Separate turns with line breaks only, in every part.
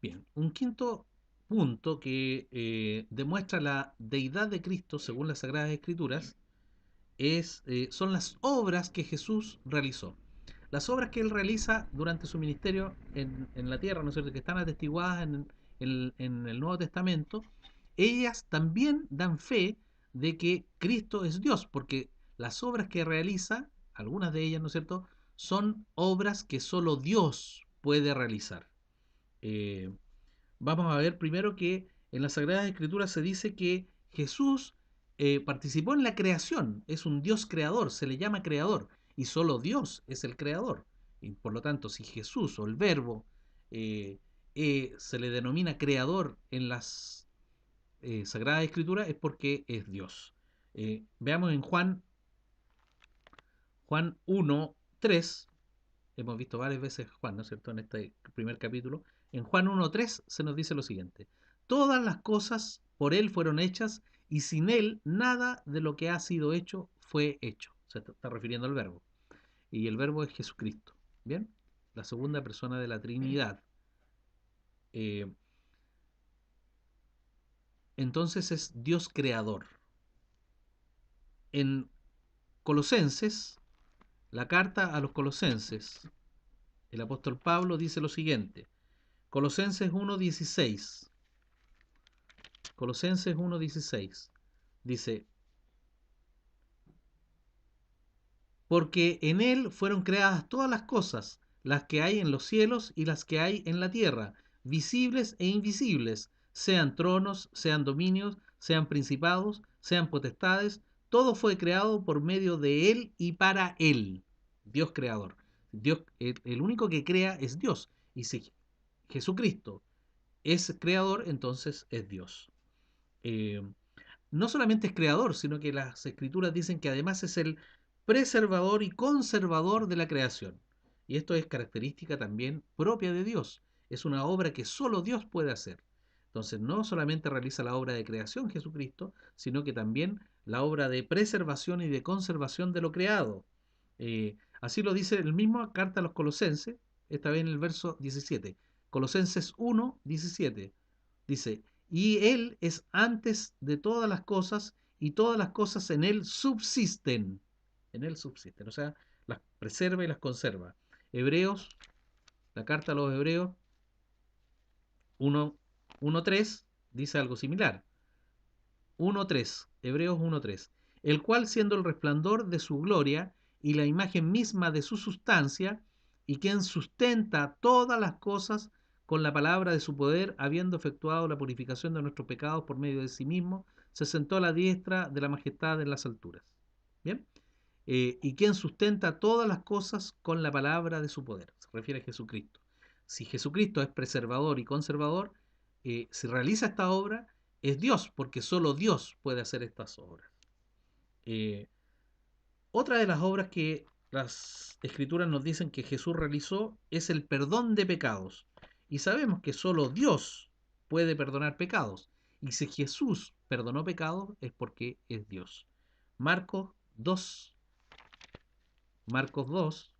Bien, un quinto punto que demuestra la deidad de Cristo según las Sagradas Escrituras son las obras que Jesús realizó. Las obras que él realiza durante su ministerio en la tierra, ¿no es cierto?, que están atestiguadas en el Nuevo Testamento, ellas también dan fe de que Cristo es Dios, porque las obras que realiza, algunas de ellas, ¿no es cierto?, son obras que solo Dios puede realizar. Eh, Vamos a ver primero que en las Sagradas Escrituras se dice que Jesús participó en la creación, es un Dios creador, se le llama creador, y solo Dios es el creador. Y por lo tanto, si Jesús o el Verbo eh, se le denomina creador en las Sagradas Escrituras, es porque es Dios. Veamos en Juan 1:3. Hemos visto varias veces Juan, ¿no es cierto?, en este primer capítulo. En Juan 1:3 se nos dice lo siguiente: todas las cosas por él fueron hechas y sin él nada de lo que ha sido hecho fue hecho. Se está refiriendo al verbo. Y el verbo es Jesucristo. Bien, la segunda persona de la Trinidad. Eh, entonces es Dios creador. En Colosenses, la carta a los Colosenses, el apóstol Pablo dice lo siguiente: Colosenses 1:16. Colosenses 1:16 dice: porque en él fueron creadas todas las cosas, las que hay en los cielos y las que hay en la tierra, visibles e invisibles, sean tronos, sean dominios, sean principados, sean potestades, todo fue creado por medio de él y para él. Dios creador. Dios, el único que crea es Dios. Y si Jesucristo es creador, entonces es Dios. Eh, no solamente es creador, sino que las escrituras dicen que además es el preservador y conservador de la creación. Y esto es característica también propia de Dios. Es una obra que solo Dios puede hacer. Entonces no solamente realiza la obra de creación Jesucristo, sino que también la obra de preservación y de conservación de lo creado. Así lo dice el mismo carta a los Colosenses, esta vez en el verso 17. Colosenses 1:17. Dice: y Él es antes de todas las cosas, y todas las cosas en Él subsisten. En Él subsisten, o sea, las preserva y las conserva. Hebreos, la carta a los Hebreos 1:3 dice algo similar. 1:3, Hebreos 1:3. El cual, siendo el resplandor de su gloria y la imagen misma de su sustancia, y quien sustenta todas las cosas con la palabra de su poder, habiendo efectuado la purificación de nuestros pecados por medio de sí mismo, se sentó a la diestra de la majestad en las alturas. Bien, y quien sustenta todas las cosas con la palabra de su poder. Se refiere a Jesucristo. Si Jesucristo es preservador y conservador, si realiza esta obra, es Dios, porque solo Dios puede hacer estas obras. Eh, Otra de las obras que las escrituras nos dicen que Jesús realizó es el perdón de pecados. Y sabemos que solo Dios puede perdonar pecados. Y si Jesús perdonó pecados es porque es Dios. Marcos 2, Marcos 2,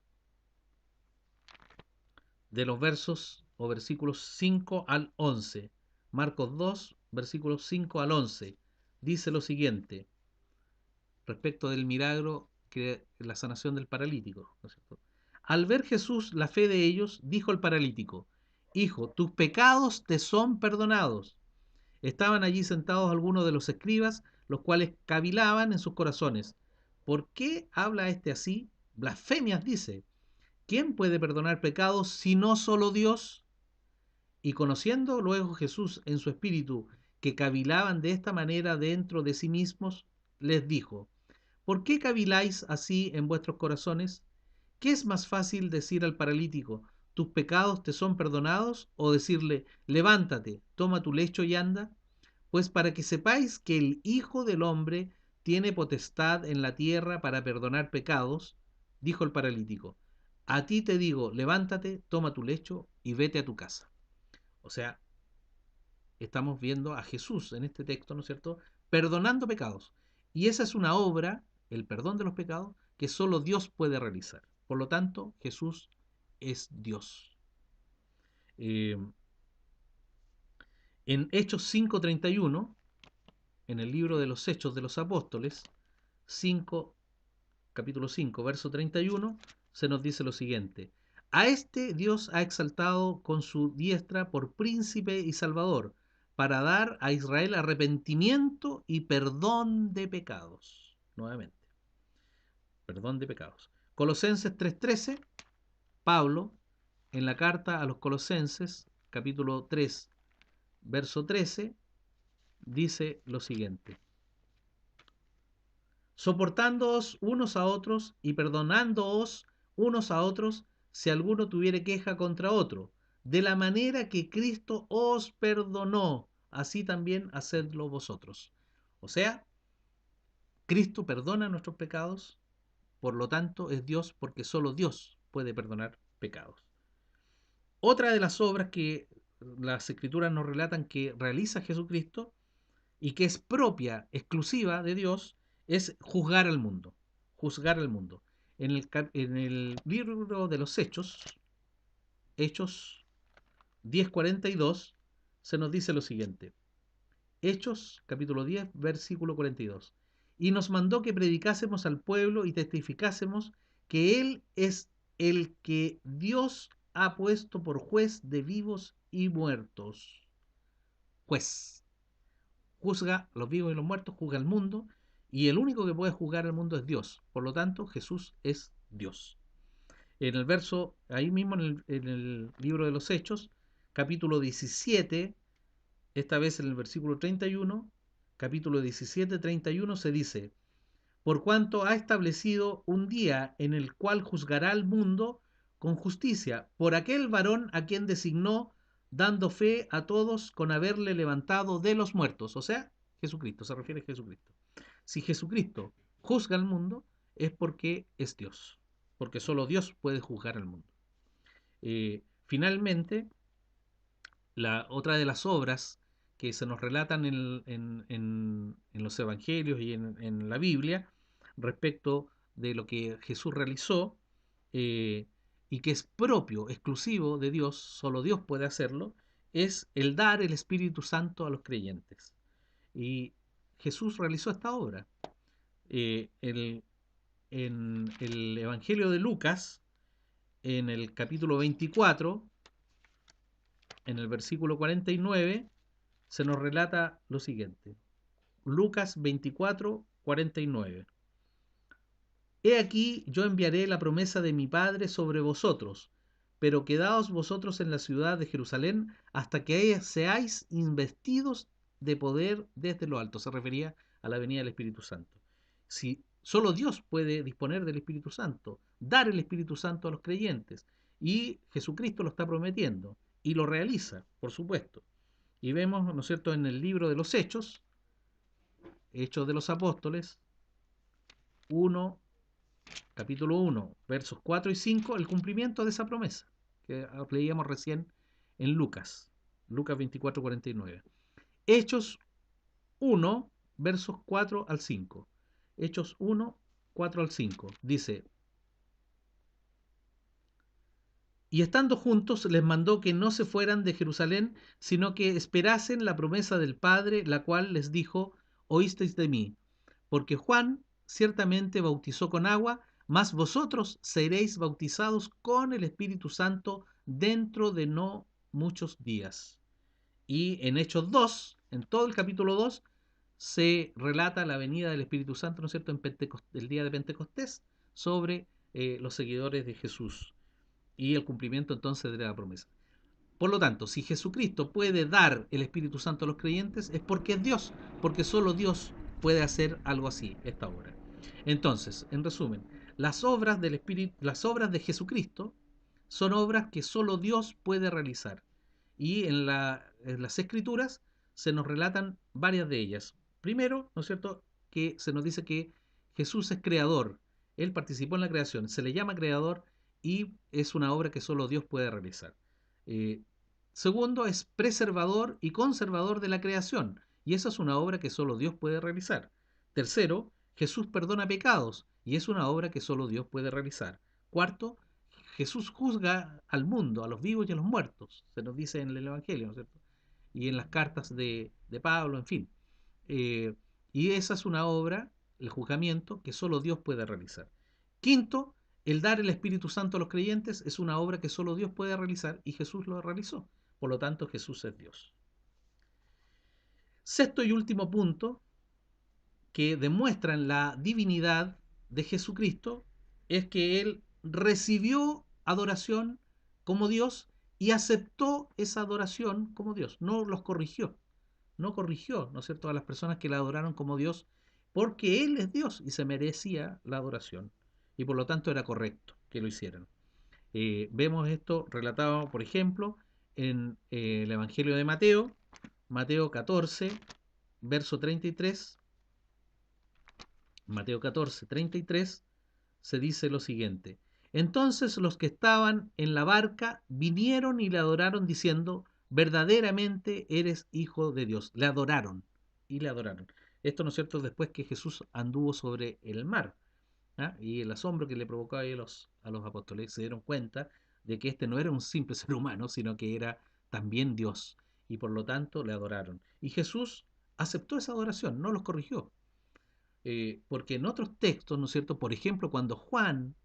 de los versos o versículos 5 al 11. Marcos 2, versículos 5 al 11. Dice lo siguiente respecto del milagro que la sanación del paralítico, ¿no es cierto? Al ver Jesús la fe de ellos, dijo al paralítico: hijo, tus pecados te son perdonados. Estaban allí sentados algunos de los escribas, los cuales cavilaban en sus corazones: ¿por qué habla este así? Blasfemias dice. ¿Quién puede perdonar pecados si no solo Dios? Y conociendo luego Jesús en su espíritu que cavilaban de esta manera dentro de sí mismos, les dijo: ¿por qué caviláis así en vuestros corazones? ¿Qué es más fácil decir al paralítico: tus pecados te son perdonados? ¿O decirle: levántate, toma tu lecho y anda? Pues para que sepáis que el Hijo del Hombre tiene potestad en la tierra para perdonar pecados, dijo el paralítico: a ti te digo, levántate, toma tu lecho y vete a tu casa. O sea, estamos viendo a Jesús en este texto, ¿no es cierto?, perdonando pecados. Y esa es una obra, el perdón de los pecados, que solo Dios puede realizar. Por lo tanto, Jesús es Dios. Eh, En Hechos 5:31, en el libro de los Hechos de los Apóstoles, 5, capítulo 5, verso 31, se nos dice lo siguiente: a este Dios ha exaltado con su diestra por príncipe y salvador, para dar a Israel arrepentimiento y perdón de pecados. Nuevamente, perdón de pecados. Colosenses 3:13, Pablo, en la carta a los Colosenses, capítulo 3, verso 13, dice lo siguiente: soportándoos unos a otros y perdonándoos unos a otros si alguno tuviere queja contra otro, de la manera que Cristo os perdonó, así también hacedlo vosotros. O sea, Cristo perdona nuestros pecados, por lo tanto es Dios, porque solo Dios puede perdonar pecados. Otra de las obras que las escrituras nos relatan que realiza Jesucristo y que es propia, exclusiva de Dios, es juzgar al mundo. Juzgar al mundo. En el libro de los Hechos, Hechos 10:42, se nos dice lo siguiente. Hechos, capítulo 10, versículo 42. Y nos mandó que predicásemos al pueblo y testificásemos que Él es el que Dios ha puesto por juez de vivos y muertos. Juez. Juzga a los vivos y los muertos, juzga al mundo, y el único que puede juzgar al mundo es Dios. Por lo tanto, Jesús es Dios. En el verso, ahí mismo en el libro de los Hechos, capítulo 17, esta vez en el versículo 31, capítulo 17, 31, se dice: por cuanto ha establecido un día en el cual juzgará al mundo con justicia por aquel varón a quien designó, dando fe a todos con haberle levantado de los muertos. O sea, Jesucristo, se refiere a Jesucristo. Si Jesucristo juzga al mundo, es porque es Dios, porque solo Dios puede juzgar al mundo. Finalmente, la otra de las obras que se nos relatan en los evangelios y en la Biblia respecto de lo que Jesús realizó, eh, y que es propio, exclusivo de Dios, solo Dios puede hacerlo, es el dar el Espíritu Santo a los creyentes. Y Jesús realizó esta obra. En el Evangelio de Lucas, en el capítulo 24, en el versículo 49, se nos relata lo siguiente. Lucas 24, 49. He aquí, yo enviaré la promesa de mi Padre sobre vosotros, pero quedaos vosotros en la ciudad de Jerusalén hasta que seáis investidos de poder desde lo alto. Se refería a la venida del Espíritu Santo. Si solo Dios puede disponer del Espíritu Santo, dar el Espíritu Santo a los creyentes, y Jesucristo lo está prometiendo y lo realiza, por supuesto. Y vemos, ¿no es cierto?, en el libro de los Hechos, Hechos de los Apóstoles, 1, capítulo 1, versos 4 y 5, el cumplimiento de esa promesa que leíamos recién en Lucas, Lucas 24, 49. Hechos 1, versos 4 al 5. Hechos 1, 4 al 5. Dice: y estando juntos les mandó que no se fueran de Jerusalén, sino que esperasen la promesa del Padre, la cual les dijo: oísteis de mí. Porque Juan ciertamente bautizó con agua, mas vosotros seréis bautizados con el Espíritu Santo dentro de no muchos días. Y en Hechos 2, en todo el capítulo 2, se relata la venida del Espíritu Santo, ¿no es cierto?, el día de Pentecostés, sobre los seguidores de Jesús y el cumplimiento entonces de la promesa. Por lo tanto, si Jesucristo puede dar el Espíritu Santo a los creyentes, es porque es Dios, porque solo Dios puede hacer algo así, esta obra. Entonces, en resumen, las obras del Espíritu, las obras de Jesucristo son obras que solo Dios puede realizar. Y en las Escrituras se nos relatan varias de ellas. Primero, ¿no es cierto?, que se nos dice que Jesús es creador. Él participó en la creación, se le llama creador y es una obra que solo Dios puede realizar. Eh, Segundo, es preservador y conservador de la creación, y esa es una obra que solo Dios puede realizar. Tercero, Jesús perdona pecados, y es una obra que solo Dios puede realizar. Cuarto, Jesús juzga al mundo, a los vivos y a los muertos, se nos dice en el Evangelio, ¿no es cierto? y en las cartas de Pablo, en fin. Eh, y esa es una obra, el juzgamiento, que solo Dios puede realizar. Quinto, el dar el Espíritu Santo a los creyentes es una obra que solo Dios puede realizar y Jesús lo realizó. Por lo tanto, Jesús es Dios. Sexto y último punto que demuestran la divinidad de Jesucristo es que Él recibió adoración como Dios y aceptó esa adoración como Dios. No los corrigió. No corrigió, ¿no es cierto?, a las personas que la adoraron como Dios, porque Él es Dios y se merecía la adoración. Y por lo tanto era correcto que lo hicieran. Vemos esto relatado, por ejemplo, en el Evangelio de Mateo, Mateo 14, verso 33. Mateo 14, 33, se dice lo siguiente. Entonces los que estaban en la barca vinieron y le adoraron diciendo, verdaderamente eres hijo de Dios. Le adoraron y le adoraron. Esto, ¿no es cierto?, después que Jesús anduvo sobre el mar. ¿Ah? Y el asombro que le provocó a los apóstoles, se dieron cuenta de que este no era un simple ser humano, sino que era también Dios. Y por lo tanto le adoraron. Y Jesús aceptó esa adoración, no los corrigió. Porque en otros textos, ¿no es cierto? Por ejemplo, cuando Juan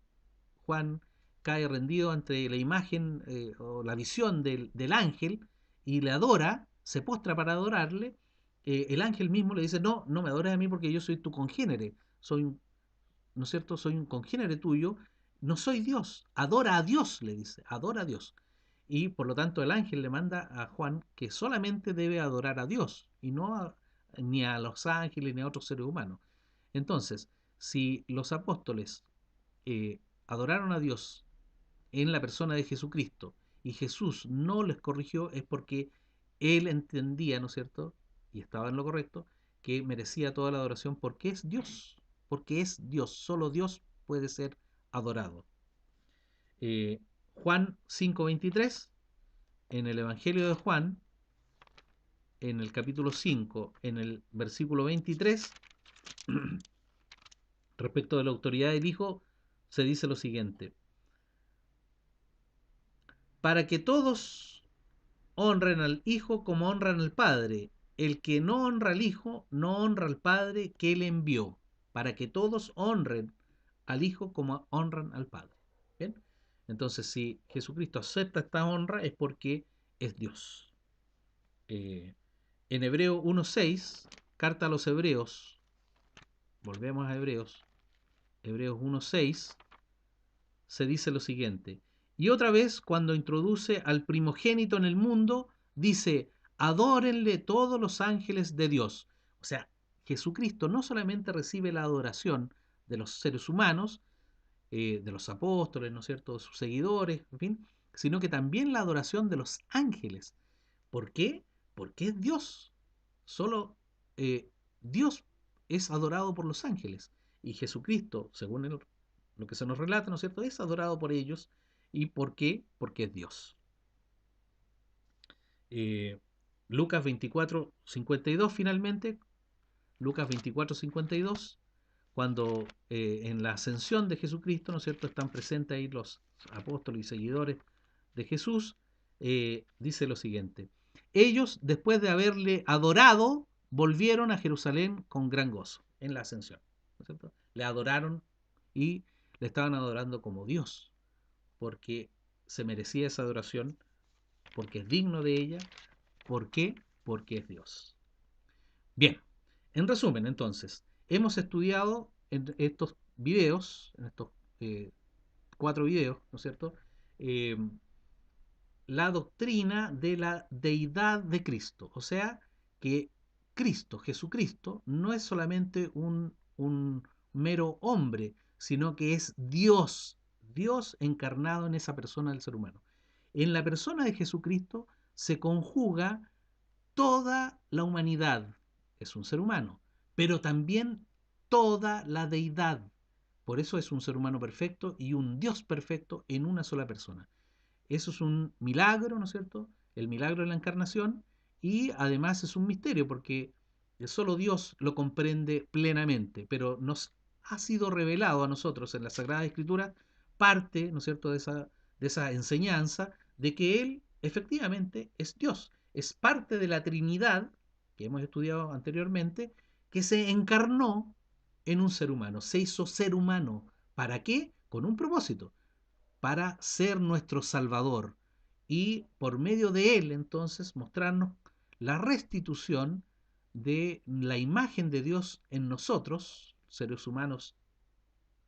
cae rendido ante la imagen o la visión del ángel y le adora, se postra para adorarle, el ángel mismo le dice, no, no me adores a mí porque yo soy tu congénere, soy, ¿no es cierto? Soy un congénere tuyo, no soy Dios, adora a Dios, le dice, adora a Dios. Y por lo tanto el ángel le manda a Juan que solamente debe adorar a Dios y no ni a los ángeles ni a otros seres humanos. Entonces, si los apóstoles eh, adoraron a Dios en la persona de Jesucristo y Jesús no les corrigió, es porque él entendía, ¿no es cierto? Y estaba en lo correcto, que merecía toda la adoración porque es Dios, solo Dios puede ser adorado. Juan 5:23, en el Evangelio de Juan, en el capítulo 5, en el versículo 23, respecto de la autoridad del Hijo, se dice lo siguiente: para que todos honren al Hijo como honran al Padre. El que no honra al Hijo, no honra al Padre que le envió. Para que todos honren al Hijo como honran al Padre. ¿Bien? Entonces, si Jesucristo acepta esta honra es porque es Dios. En Hebreo 1:6, carta a los Hebreos, volvemos a Hebreos, Hebreos 1:6, se dice lo siguiente. Y otra vez, cuando introduce al primogénito en el mundo, dice, adórenle todos los ángeles de Dios. O sea, Jesucristo no solamente recibe la adoración de los seres humanos, de los apóstoles, ¿no es cierto?, de sus seguidores, en fin, sino que también la adoración de los ángeles. ¿Por qué? Porque es Dios. Solo Dios es adorado por los ángeles. Y Jesucristo, según lo que se nos relata, ¿no es cierto?, es adorado por ellos. ¿Y por qué? Porque es Dios. Eh, Lucas 24:52 finalmente, Lucas 24:52, cuando en la ascensión de Jesucristo, ¿no es cierto?, están presentes ahí los apóstoles y seguidores de Jesús, dice lo siguiente: ellos, después de haberle adorado, volvieron a Jerusalén con gran gozo en la ascensión, ¿no es cierto? Le adoraron y le estaban adorando como Dios, porque se merecía esa adoración, porque es digno de ella. ¿Por qué? Porque es Dios. Bien, en resumen, entonces, hemos estudiado en estos videos, en estos eh, 4 videos, ¿no es cierto?, Eh, la doctrina de la deidad de Cristo. O sea, que Cristo, Jesucristo, no es solamente un mero hombre, sino que es Dios, Dios encarnado en esa persona del ser humano. En la persona de Jesucristo se conjuga toda la humanidad, es un ser humano, pero también toda la deidad. Por eso es un ser humano perfecto y un Dios perfecto en una sola persona. Eso es un milagro, ¿no es cierto? El milagro de la encarnación, y además es un misterio porque solo Dios lo comprende plenamente, pero nos ha sido revelado a nosotros en la Sagrada Escritura parte, ¿no es cierto?, de esa enseñanza de que Él efectivamente es Dios. es parte de la Trinidad, que hemos estudiado anteriormente, que se encarnó en un ser humano, se hizo ser humano. ¿Para qué? Con un propósito, para ser nuestro Salvador y por medio de él entonces mostrarnos la restitución de la imagen de Dios en nosotros, seres humanos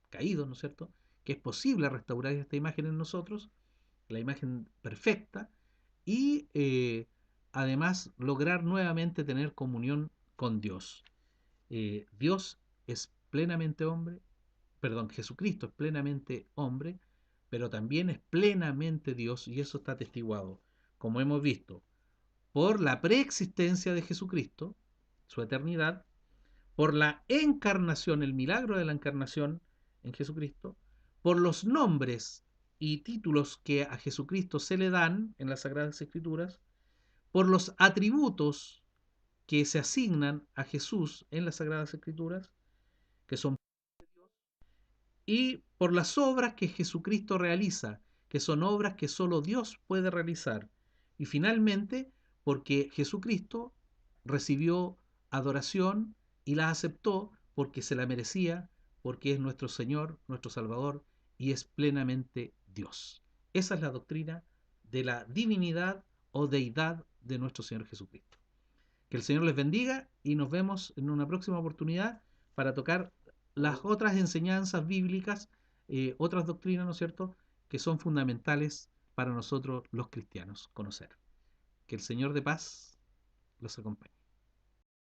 caídos, ¿no es cierto? Que es posible restaurar esta imagen en nosotros, la imagen perfecta, y además lograr nuevamente tener comunión con Dios. Dios es plenamente hombre, perdón, Jesucristo es plenamente hombre, pero también es plenamente Dios, y eso está atestiguado, como hemos visto, por la preexistencia de Jesucristo, su eternidad, por la encarnación, el milagro de la encarnación en Jesucristo, por los nombres y títulos que a Jesucristo se le dan en las Sagradas Escrituras, por los atributos que se asignan a Jesús en las Sagradas Escrituras, que son, y por las obras que Jesucristo realiza, que son obras que solo Dios puede realizar. Y finalmente, porque Jesucristo recibió adoración y la aceptó porque se la merecía, porque es nuestro Señor, nuestro Salvador y es plenamente Dios. Esa es la doctrina de la divinidad o deidad de nuestro Señor Jesucristo. Que el Señor les bendiga y nos vemos en una próxima oportunidad para tocar las otras enseñanzas bíblicas, otras doctrinas, ¿no es cierto?, que son fundamentales para nosotros los cristianos conocer. Que el Señor de paz los acompañe.